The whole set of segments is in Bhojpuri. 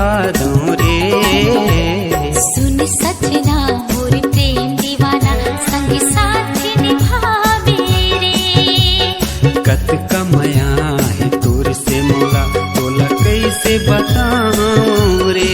दिखा दूं रे। सुन सजना मोर प्रेम दीवाना संग साथ निभावे रे। कत कमाया है तोर से मोला, तोला कैसे बताऊं रे।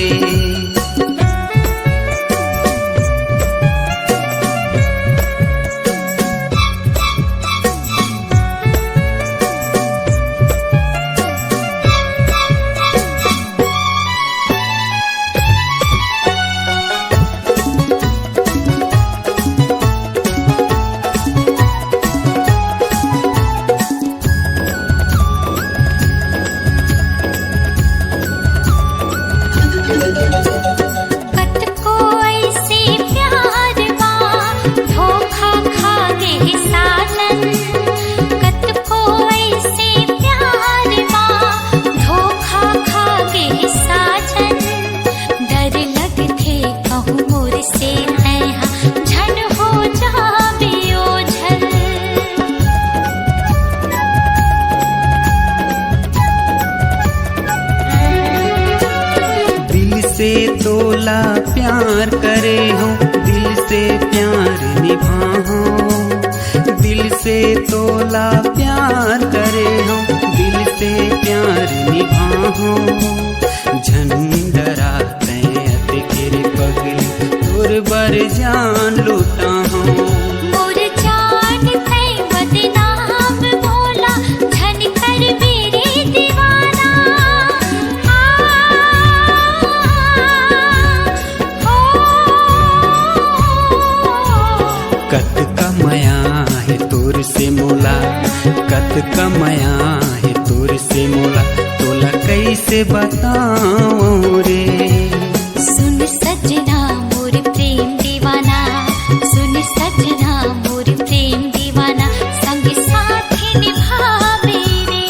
से तोला प्यार करे हो, दिल से प्यार निभाओ। दिल से तोला प्यार करे हो, दिल से प्यार निभाओ। झंडरा तैत गिर पगली तोर बर जान लूटा हो। मोर जान कै बदनाम भोला झन कर मेरे दीवाना। कत कमाया है तोर से मोला, कत कमाया है तोर से मोला, तोला कैसे बताऊं रे। सुन सजना मोर प्रेम दीवाना, सुन सजना मोर प्रेम दीवाना संग साथ निभावे रे।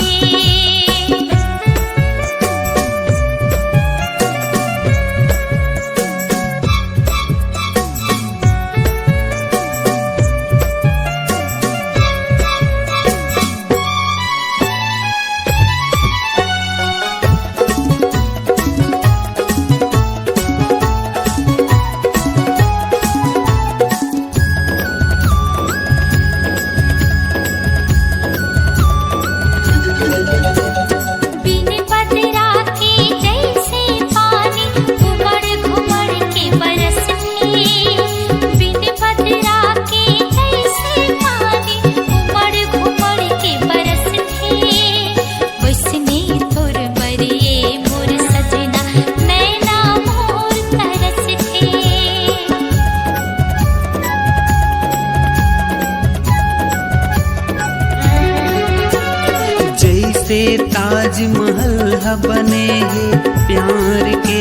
जैसे ताजमहल बने हैं प्यार के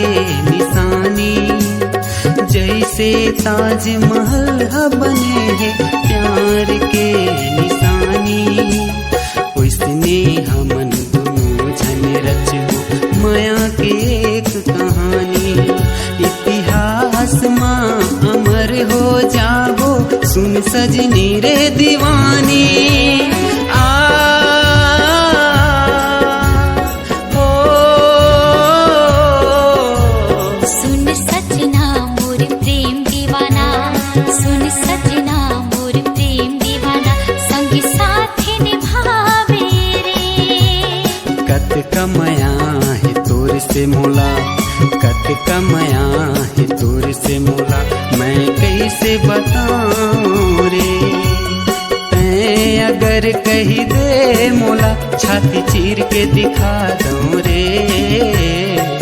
निशानी, जैसे ताजमहल बने हैं प्यार के निशानी। उसने हमन दोनों जन रचो माया के एक कहानी। इतिहास माँ अमर हो जाबो, सुन सजनी रे दीवानी। सुन सजना मोर प्रेम दीवाना, सुन सजना मोर प्रेम दीवाना संग साथ निभावे रे। कत कमाया है तोर से मोला, कत कमाया है तोर से मोला, मैं कैसे बताऊं रे। तैं अगर कही दे मोला, छाती चीर के दिखा दूं रे।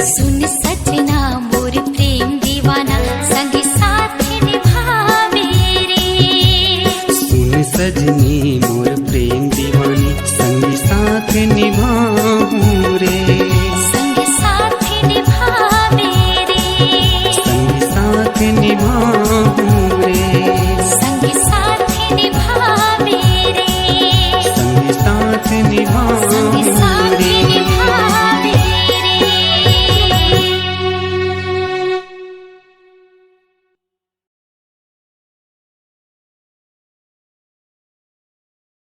सुन सजना मोर प्रेम दीवाना संग साथ निभावे रे। सुन सजनी